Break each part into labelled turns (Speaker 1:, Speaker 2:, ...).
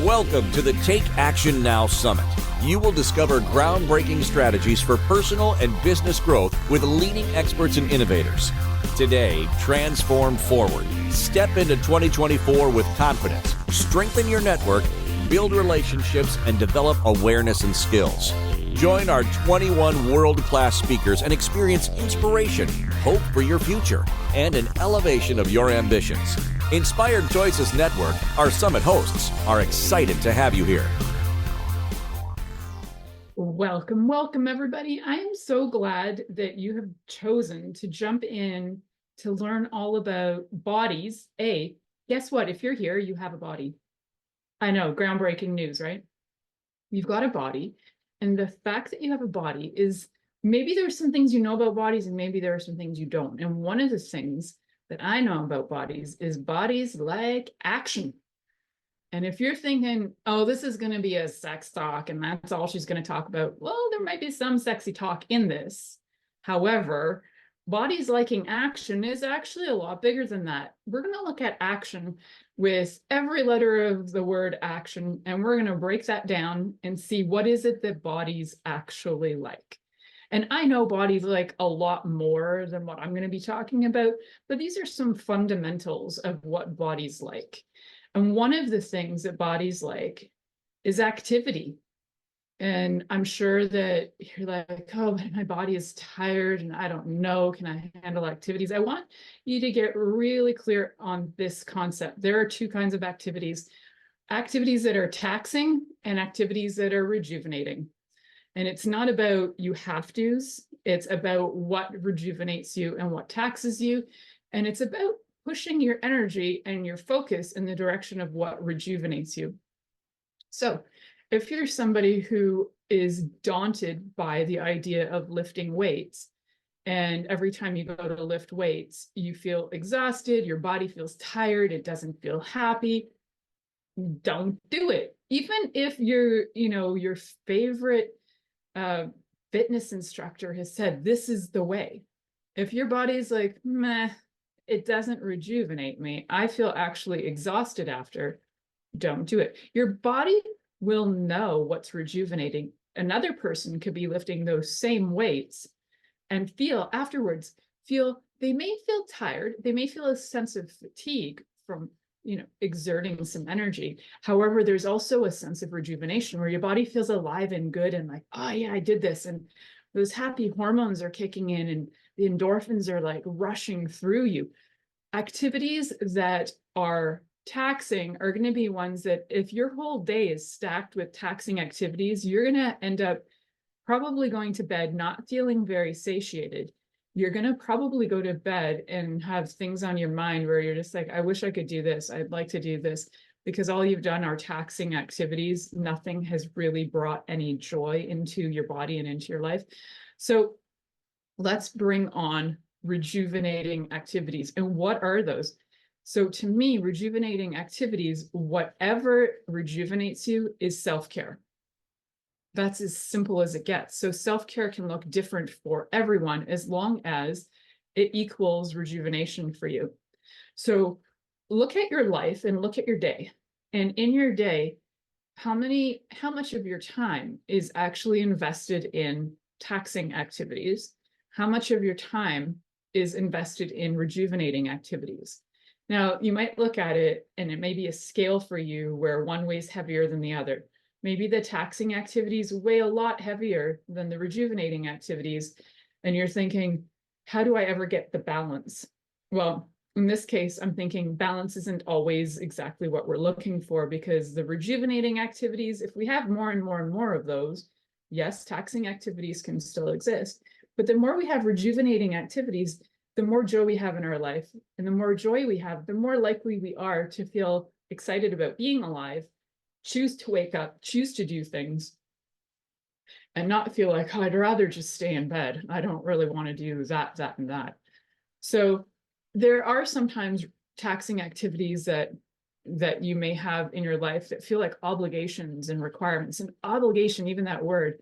Speaker 1: Welcome to the Take Action Now Summit. You will discover groundbreaking strategies for personal and business growth with leading experts and innovators. Today, transform forward. Step into 2024 with confidence. Strengthen your network, build relationships, and develop awareness and skills. Join our 21 world-class speakers and experience inspiration, hope for your future, and an elevation of your ambitions. Inspired Choices Network, our summit hosts, are excited to have you here.
Speaker 2: Welcome, welcome, everybody. I am so glad that you have chosen to jump in to learn all about bodies. Guess what? If you're here, you have a body. I know, groundbreaking news, right? You've got a body, and the fact that you have a body is maybe there's some things you know about bodies, and maybe there are some things you don't. And one of the things that I know about bodies is bodies like action. And if you're thinking, oh, this is going to be a sex talk and that's all she's going to talk about, well, there might be some sexy talk in this. However, bodies liking action is actually a lot bigger than that. We're going to look at action with every letter of the word action, and we're going to break that down and see what is it that bodies actually like. And I know bodies like a lot more than what I'm going to be talking about, but these are some fundamentals of what bodies like. And one of the things that bodies like is activity. And I'm sure that you're like, oh, but my body is tired and I don't know, can I handle activities? I want you to get really clear on this concept. There are two kinds of activities: activities that are taxing and activities that are rejuvenating. And it's not about you have to's, it's about what rejuvenates you and what taxes you. And it's about pushing your energy and your focus in the direction of what rejuvenates you. So if you're somebody who is daunted by the idea of lifting weights, and every time you go to lift weights, you feel exhausted, your body feels tired, it doesn't feel happy, don't do it. Even if your favorite fitness instructor has said, this is the way. If your body's like, meh, it doesn't rejuvenate me, I feel actually exhausted after, don't do it. Your body will know what's rejuvenating. Another person could be lifting those same weights and feel afterwards, they may feel tired, they may feel a sense of fatigue from exerting some energy. However, there's also a sense of rejuvenation where your body feels alive and good and like, oh yeah, I did this. And those happy hormones are kicking in and the endorphins are like rushing through you. Activities that are taxing are going to be ones that if your whole day is stacked with taxing activities, you're going to end up probably going to bed not feeling very satiated. You're going to probably go to bed and have things on your mind where you're just like, I wish I could do this. I'd like to do this, because all you've done are taxing activities. Nothing has really brought any joy into your body and into your life. So let's bring on rejuvenating activities. And what are those? So to me, rejuvenating activities, whatever rejuvenates you, is self-care. That's as simple as it gets. So self-care can look different for everyone as long as it equals rejuvenation for you. So look at your life and look at your day. And in your day, how much of your time is actually invested in taxing activities? How much of your time is invested in rejuvenating activities? Now, you might look at it and it may be a scale for you where one weighs heavier than the other. Maybe the taxing activities weigh a lot heavier than the rejuvenating activities. And you're thinking, how do I ever get the balance? Well, in this case, I'm thinking balance isn't always exactly what we're looking for, because the rejuvenating activities, if we have more and more and more of those, yes, taxing activities can still exist. But the more we have rejuvenating activities, the more joy we have in our life. And the more joy we have, the more likely we are to feel excited about being alive, choose to wake up, choose to do things, and not feel like, oh, I'd rather just stay in bed. I don't really want to do that, and that. So there are sometimes taxing activities that you may have in your life that feel like obligations and requirements. And obligation, even that word,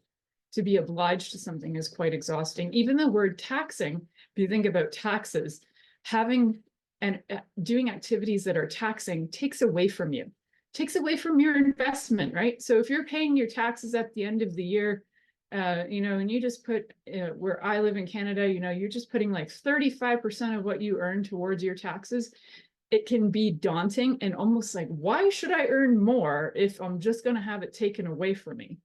Speaker 2: to be obliged to something, is quite exhausting. Even the word taxing, if you think about taxes, having and doing activities that are taxing takes away from you. takes away from your investment, right? So if you're paying your taxes at the end of the year, and you just put, where I live in Canada, you're just putting like 35% of what you earn towards your taxes. It can be daunting and almost like, why should I earn more if I'm just going to have it taken away from me?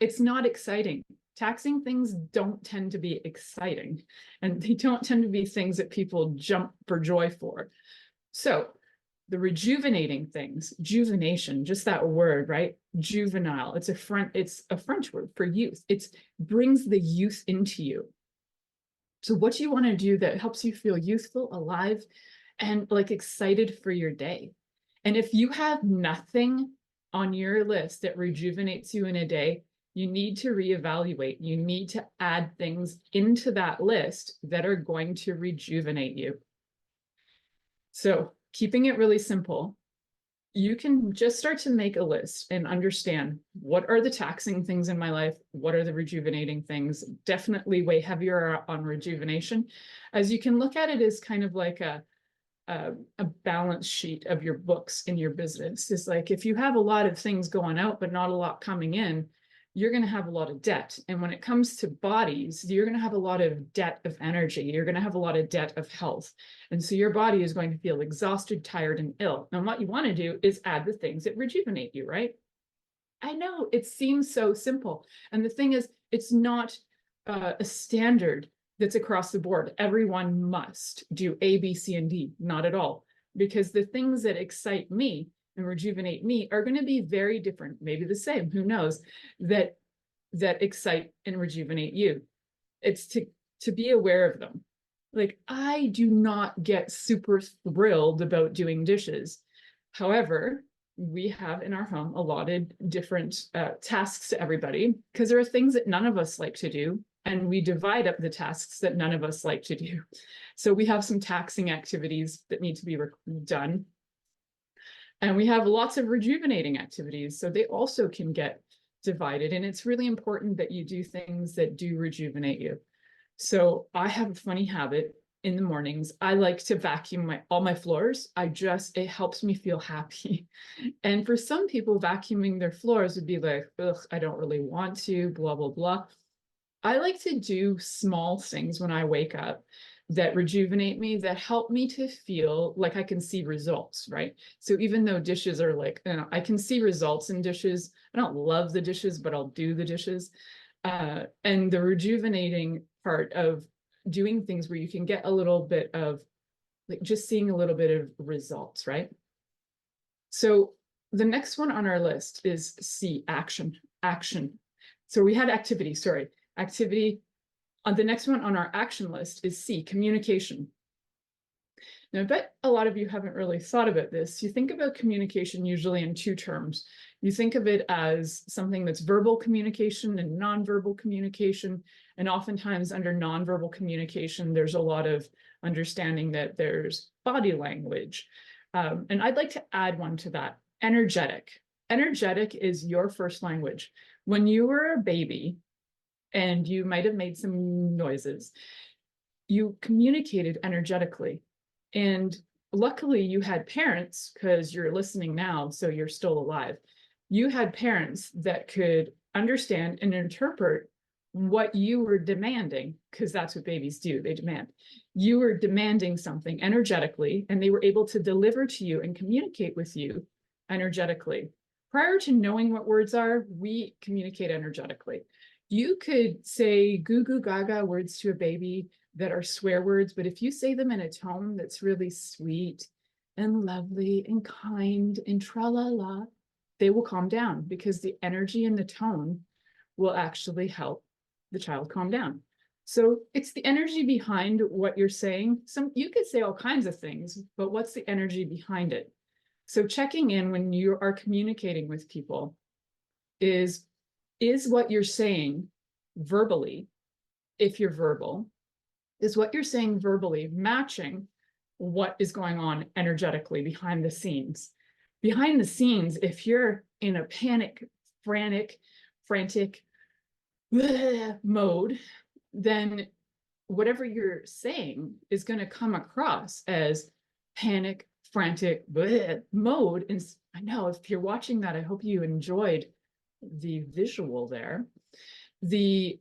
Speaker 2: It's not exciting. Taxing things don't tend to be exciting, and they don't tend to be things that people jump for joy for. So the rejuvenating things, juvenation, just that word, right? Juvenile. It's a French word for youth. It brings the youth into you. So what do you want to do that helps you feel youthful, alive, and like excited for your day? And if you have nothing on your list that rejuvenates you in a day, you need to reevaluate. You need to add things into that list that are going to rejuvenate you. So keeping it really simple, you can just start to make a list and understand, what are the taxing things in my life? What are the rejuvenating things? Definitely weigh heavier on rejuvenation, as you can look at it as kind of like a balance sheet of your books in your business. It's like, if you have a lot of things going out, but not a lot coming in, you're going to have a lot of debt. And when it comes to bodies, you're going to have a lot of debt of energy. You're going to have a lot of debt of health. And so your body is going to feel exhausted, tired, and ill. And what you want to do is add the things that rejuvenate you, right? I know it seems so simple. And the thing is, it's not a standard that's across the board. Everyone must do A, B, C, and D. Not at all. Because the things that excite me and rejuvenate me are going to be very different, maybe the same, who knows, that excite and rejuvenate you. It's to be aware of them. Like, I do not get super thrilled about doing dishes. However, we have in our home allotted different tasks to everybody, because there are things that none of us like to do, and we divide up the tasks that none of us like to do. So we have some taxing activities that need to be done. And we have lots of rejuvenating activities, so they also can get divided. And it's really important that you do things that do rejuvenate you. So I have a funny habit in the mornings. I like to vacuum all my floors. It helps me feel happy. And for some people, vacuuming their floors would be like, ugh, I don't really want to, blah, blah, blah. I like to do small things when I wake up that rejuvenate me, that help me to feel like I can see results, right? So even though dishes are like, I can see results in dishes. I don't love the dishes, but I'll do the dishes. And the rejuvenating part of doing things where you can get a little bit of, like, just seeing a little bit of results, right? So the next one on our list is C, action. So we had activity, sorry. Activity. The next one on our action list is C, communication. Now, I bet a lot of you haven't really thought about this. You think about communication usually in two terms. You think of it as something that's verbal communication and nonverbal communication. And oftentimes under nonverbal communication, there's a lot of understanding that there's body language. And I'd like to add one to that, energetic. Energetic is your first language. When you were a baby, and you might have made some noises, you communicated energetically. And luckily you had parents, because you're listening now, so you're still alive. You had parents that could understand and interpret what you were demanding, because that's what babies do, they demand. You were demanding something energetically, and they were able to deliver to you and communicate with you energetically. Prior to knowing what words are, we communicate energetically. You could say goo goo gaga words to a baby that are swear words, but if you say them in a tone that's really sweet and lovely and kind and tra-la-la, they will calm down, because the energy in the tone will actually help the child calm down. So it's the energy behind what you're saying. You could say all kinds of things, but what's the energy behind it? So checking in when you are communicating with people is what you're saying verbally, if you're verbal, is what you're saying verbally matching what is going on energetically behind the scenes? Behind the scenes, if you're in a panic, frantic mode, then whatever you're saying is going to come across as panic, frantic mode I know if you're watching that, I hope you enjoyed the visual there. The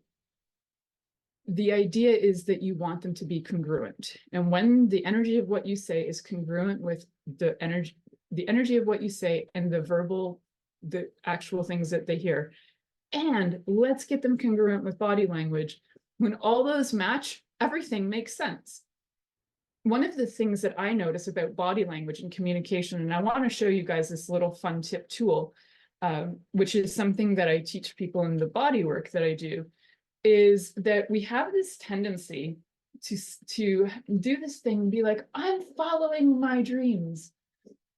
Speaker 2: idea is that you want them to be congruent. And when the energy of what you say is congruent with the energy of what you say and the actual things that they hear, and let's get them congruent with body language. When all those match, everything makes sense. One of the things that I notice about body language and communication, and I want to show you guys this little fun tip tool, which is something that I teach people in the body work that I do, is that we have this tendency to do this thing and be like, I'm following my dreams.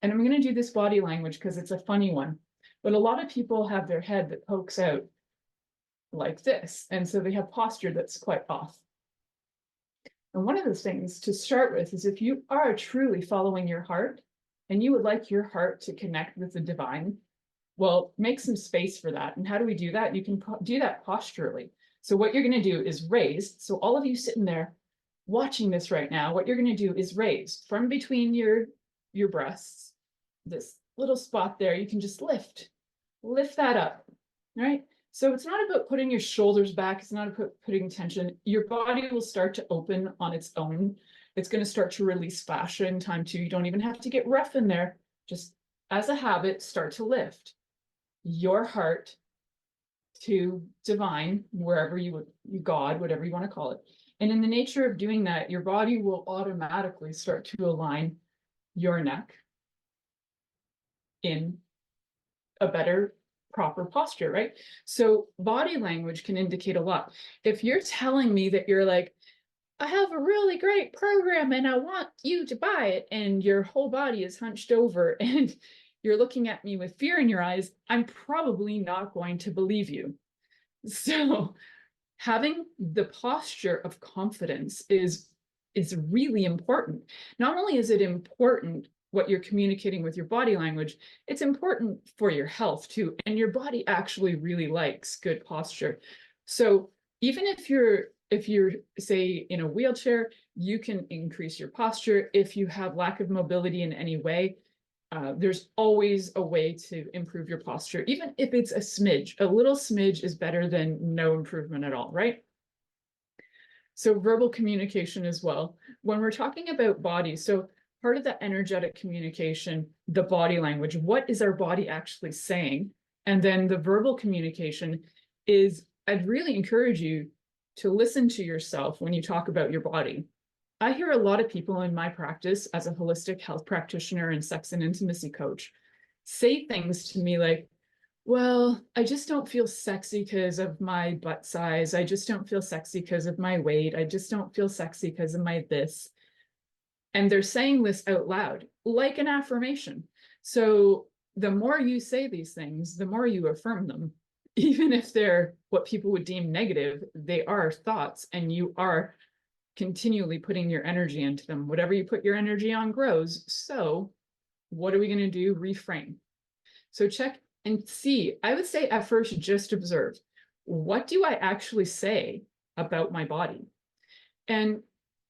Speaker 2: And I'm going to do this body language because it's a funny one. But a lot of people have their head that pokes out like this. And so they have posture that's quite off. And one of the things to start with is if you are truly following your heart and you would like your heart to connect with the divine, well, make some space for that. And how do we do that? You can do that posturally. So what you're going to do is raise. So all of you sitting there watching this right now, what you're going to do is raise from between your breasts, this little spot there. You can just lift that up, right? So it's not about putting your shoulders back. It's not about putting tension. Your body will start to open on its own. It's going to start to release fascia in time too. You don't even have to get rough in there. Just as a habit, start to lift your heart to divine, wherever you God, whatever you want to call it. And in the nature of doing that, your body will automatically start to align your neck in a better, proper posture, right? So body language can indicate a lot. If you're telling me that you're like, I have a really great program and I want you to buy it, and your whole body is hunched over and you're looking at me with fear in your eyes, I'm probably not going to believe you. So having the posture of confidence is really important. Not only is it important what you're communicating with your body language, it's important for your health too. And your body actually really likes good posture. So even if you're say in a wheelchair, you can increase your posture. If you have lack of mobility in any way, there's always a way to improve your posture. Even if it's a smidge, a little smidge is better than no improvement at all, right? So verbal communication as well. When we're talking about body, so part of the energetic communication, the body language, what is our body actually saying? And then the verbal communication is, I'd really encourage you to listen to yourself when you talk about your body. I hear a lot of people in my practice as a holistic health practitioner and sex and intimacy coach say things to me like, well, I just don't feel sexy because of my butt size. I just don't feel sexy because of my weight. I just don't feel sexy because of my this. And they're saying this out loud, like an affirmation. So the more you say these things, the more you affirm them. Even if they're what people would deem negative, they are thoughts, and you are continually putting your energy into them. Whatever you put your energy on grows. So what are we going to do? Reframe. So check and see. I would say at first, just observe. What do I actually say about my body? And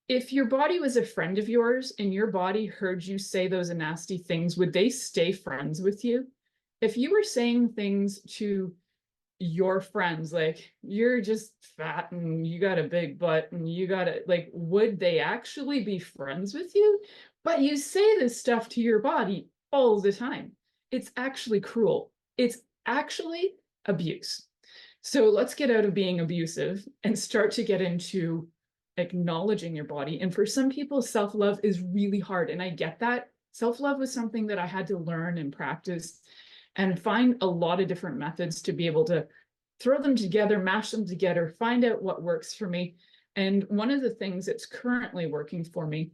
Speaker 2: if your body was a friend of yours and your body heard you say those nasty things, would they stay friends with you? If you were saying things to your friends like, you're just fat and you got a big butt and you got it, like, would they actually be friends with you? But you say this stuff to your body all the time. It's actually cruel. It's actually abuse. So let's get out of being abusive and start to get into acknowledging your body. And for some people, self-love is really hard. And I get that. Self-love was something that I had to learn and practice and find a lot of different methods to be able to throw them together, mash them together, find out what works for me. And one of the things that's currently working for me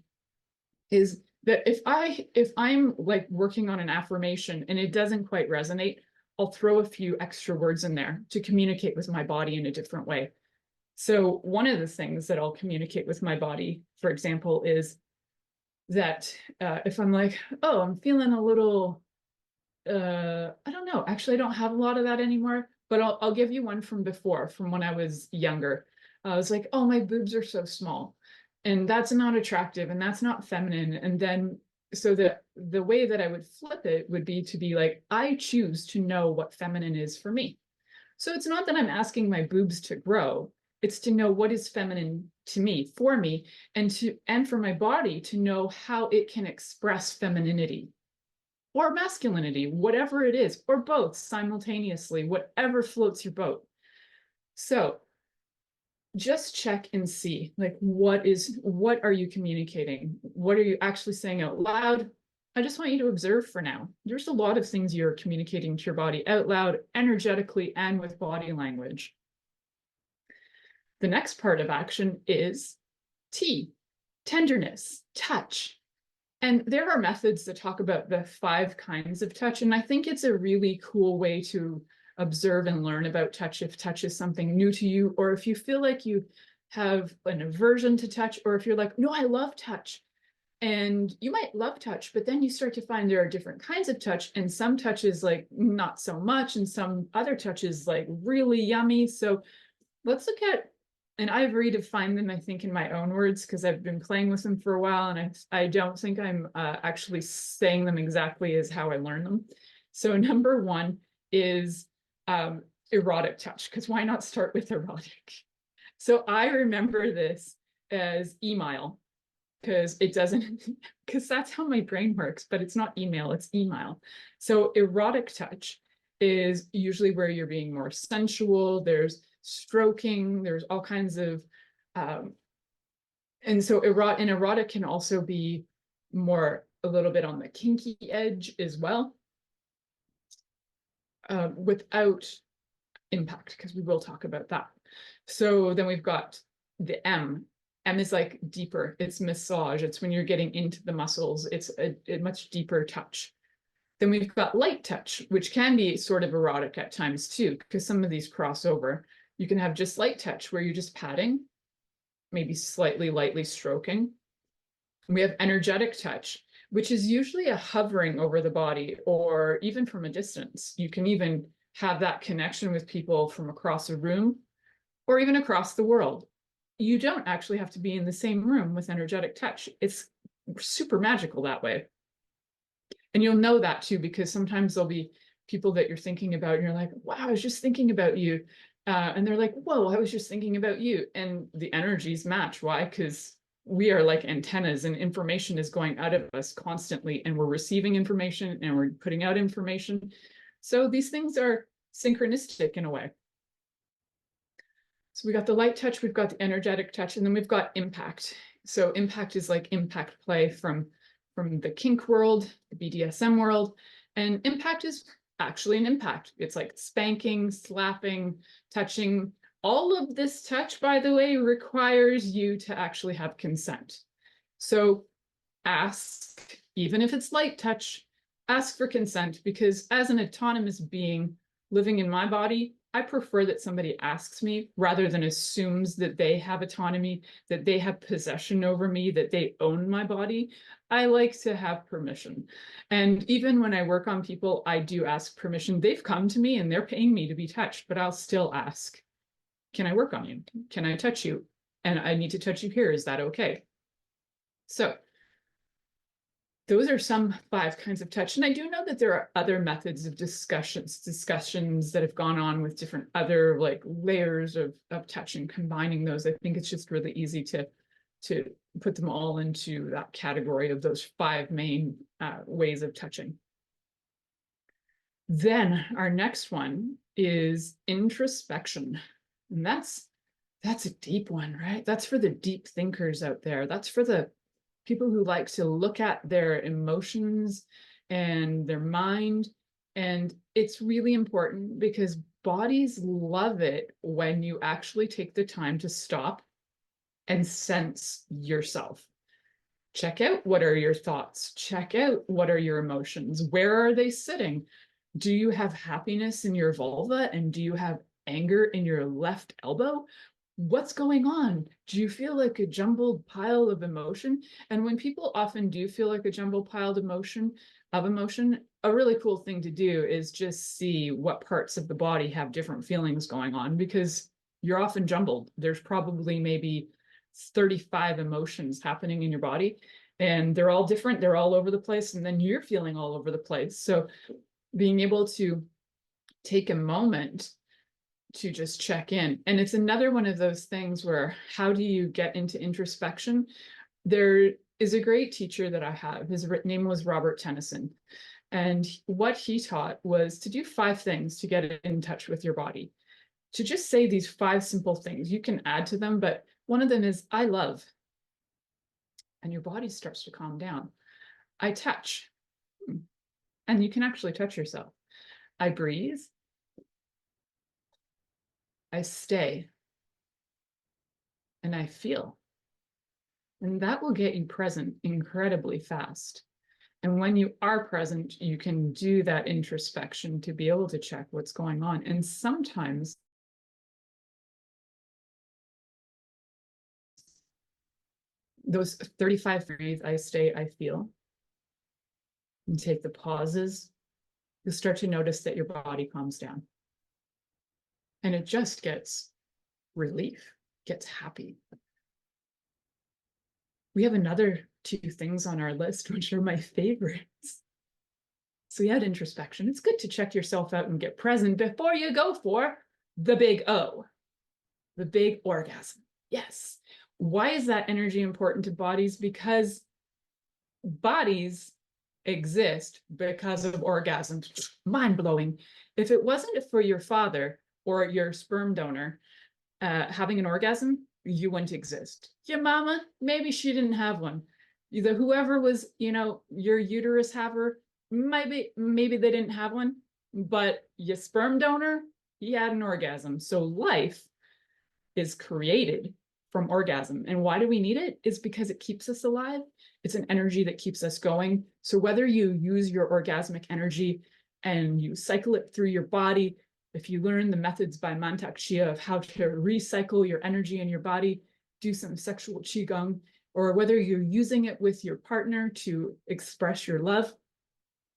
Speaker 2: is that if I'm like working on an affirmation and it doesn't quite resonate, I'll throw a few extra words in there to communicate with my body in a different way. So one of the things that I'll communicate with my body, for example, is that if I'm like, oh, I'm feeling a little, I don't know, actually, I don't have a lot of that anymore, but I'll give you one from before, from when I was younger. I was like, oh, my boobs are so small, and that's not attractive, and that's not feminine. And then so the way that I would flip it would be to be like, I choose to know what feminine is for me. So it's not that I'm asking my boobs to grow, it's to know what is feminine to me, for me, and for my body to know how it can express femininity or masculinity, whatever it is, or both simultaneously, whatever floats your boat. So just check and see, like, what are you communicating? What are you actually saying out loud? I just want you to observe for now. There's a lot of things you're communicating to your body out loud, energetically, and with body language. The next part of action is T, tenderness, touch. And there are methods that talk about the 5 kinds of touch. And I think it's a really cool way to observe and learn about touch if touch is something new to you, or if you feel like you have an aversion to touch, or if you're like, no, I love touch. And you might love touch, but then you start to find there are different kinds of touch, and some touches like not so much, and some other touches like really yummy. So let's look at, and I've redefined them, I think, in my own words, because I've been playing with them for a while, and I don't think I'm actually saying them exactly as how I learned them. So number 1 is erotic touch, because why not start with erotic? So I remember this as email, because it doesn't, because that's how my brain works, but it's not email, it's email. So erotic touch is usually where you're being more sensual, there's stroking, there's all kinds of, and so erotic can also be more a little bit on the kinky edge as well, without impact, because we will talk about that. So then we've got the M. M is like deeper, it's massage, it's when you're getting into the muscles, it's a much deeper touch. Then we've got light touch, which can be sort of erotic at times too, because some of these cross over. You can have just light touch where you're just patting, maybe slightly lightly stroking. We have energetic touch, which is usually a hovering over the body, or even from a distance. You can even have that connection with people from across a room or even across the world. You don't actually have to be in the same room with energetic touch. It's super magical that way. And you'll know that too, because sometimes there'll be people that you're thinking about and you're like, wow, I was just thinking about you. And they're like, whoa, I was just thinking about you. And the energies match. Why? Because we are like antennas, and information is going out of us constantly, and we're receiving information and we're putting out information. So these things are synchronistic in a way. So we got the light touch, we've got the energetic touch, and then we've got impact. So impact is like impact play from the kink world, the BDSM world. And impact is actually an impact. It's like spanking, slapping, touching. All of this touch, by the way, requires you to actually have consent. So ask, even if it's light touch, ask for consent, because as an autonomous being living in my body, I prefer that somebody asks me rather than assumes that they have autonomy, that they have possession over me, that they own my body. I like to have permission. And even when I work on people, I do ask permission. They've come to me and they're paying me to be touched, but I'll still ask, can I work on you? Can I touch you? And I need to touch you here. Is that okay? So those are some 5 kinds of touch. And I do know that there are other methods of discussions that have gone on with different other like layers of touch, and combining those. I think it's just really easy to put them all into that category of those 5 main ways of touching. Then our next one is introspection. And that's a deep one, right? That's for the deep thinkers out there. That's for the people who like to look at their emotions and their mind. And it's really important because bodies love it when you actually take the time to stop and sense yourself. Check out, what are your thoughts? Check out, what are your emotions? Where are they sitting? Do you have happiness in your vulva, and do you have anger in your left elbow? What's going on? Do you feel like a jumbled pile of emotion? And when people often do feel like a jumbled pile of emotion, a really cool thing to do is just see what parts of the body have different feelings going on, because you're often jumbled. There's probably maybe 35 emotions happening in your body. and they're all different. They're all over the place. And then you're feeling all over the place. So being able to take a moment to just check in. And it's another one of those things where, how do you get into introspection? There is a great teacher that I have. His name was Robert Tennyson. And what he taught was to do 5 things to get in touch with your body. To just say these 5 simple things. You can add to them, but one of them is, I love. And your body starts to calm down. I touch. And you can actually touch yourself. I breathe. I stay. And I feel. And that will get you present incredibly fast. And when you are present, you can do that introspection to be able to check what's going on. And sometimes those 35 breathe, I stay, I feel, and take the pauses, you'll start to notice that your body calms down. And it just gets relief, gets happy. We have another 2 things on our list, which are my favorites. So we had introspection. It's good to check yourself out and get present before you go for the big O, the big orgasm. Yes. Why is that energy important to bodies? Because bodies exist because of orgasms. Mind-blowing. If it wasn't for your father or your sperm donor having an orgasm, you wouldn't exist. Your mama, maybe she didn't have one. Either whoever was, your uterus haver, maybe they didn't have one, but your sperm donor, he had an orgasm. So life is created from orgasm. And why do we need it? It's because it keeps us alive. It's an energy that keeps us going. So whether you use your orgasmic energy and you cycle it through your body, if you learn the methods by Mantak Chia of how to recycle your energy in your body, do some sexual qigong, or whether you're using it with your partner to express your love,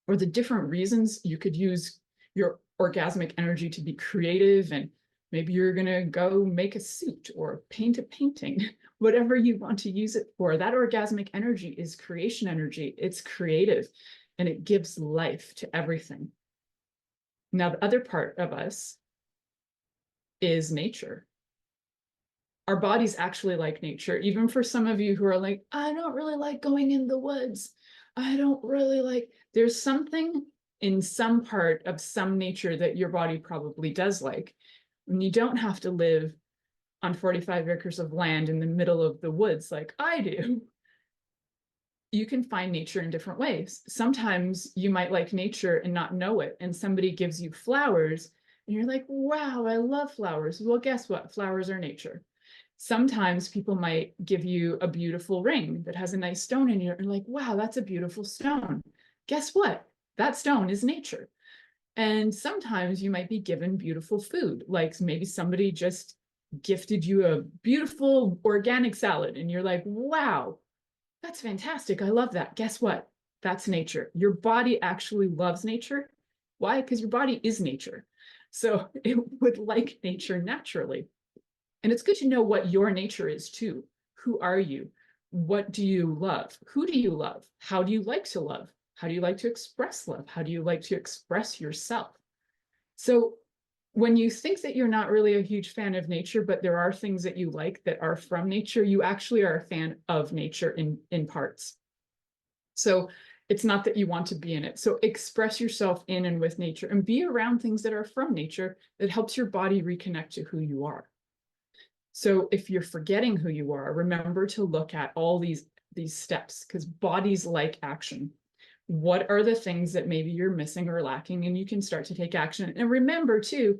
Speaker 2: or the different reasons you could use your orgasmic energy to be creative, and maybe you're going to go make a suit or paint a painting, whatever you want to use it for. That orgasmic energy is creation energy. It's creative, and it gives life to everything. Now, the other part of us is nature. Our bodies actually like nature, even for some of you who are like, I don't really like going in the woods. I don't really like, there's something in some part of some nature that your body probably does like. And you don't have to live on 45 acres of land in the middle of the woods like I do. You can find nature in different ways. Sometimes you might like nature and not know it, and somebody gives you flowers and you're like, wow, I love flowers. Well, guess what? Flowers are nature. Sometimes people might give you a beautiful ring that has a nice stone in it. You're like, wow, that's a beautiful stone. Guess what? That stone is nature. And sometimes you might be given beautiful food, like maybe somebody just gifted you a beautiful organic salad and you're like, wow, that's fantastic. I love that. Guess what? That's nature. Your body actually loves nature. Why? Because your body is nature. So it would like nature naturally. And it's good to know what your nature is too. Who are you? What do you love? Who do you love? How do you like to love? How do you like to express love? How do you like to express yourself? So when you think that you're not really a huge fan of nature, but there are things that you like that are from nature, you actually are a fan of nature in parts. So it's not that you want to be in it. So express yourself in and with nature and be around things that are from nature that helps your body reconnect to who you are. So if you're forgetting who you are, remember to look at all these steps, because bodies like action. What are the things that maybe you're missing or lacking, and you can start to take action. And remember to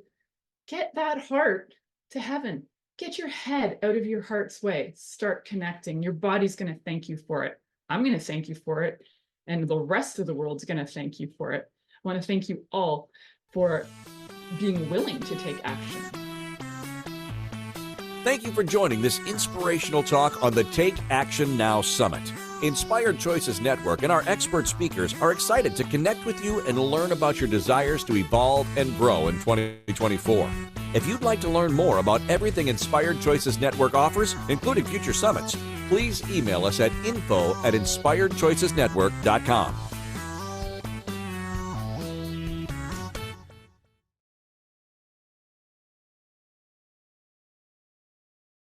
Speaker 2: get that heart to heaven. Get your head out of your heart's way. Start connecting. Your body's going to thank you for it. I'm going to thank you for it. And the rest of the world's going to thank you for it. I want to thank you all for being willing to take action.
Speaker 1: Thank you for joining this inspirational talk on the Take Action Now Summit. Inspired Choices Network and our expert speakers are excited to connect with you and learn about your desires to evolve and grow in 2024. If you'd like to learn more about everything Inspired Choices Network offers, including future summits, please email us at info@inspiredchoicesnetwork.com.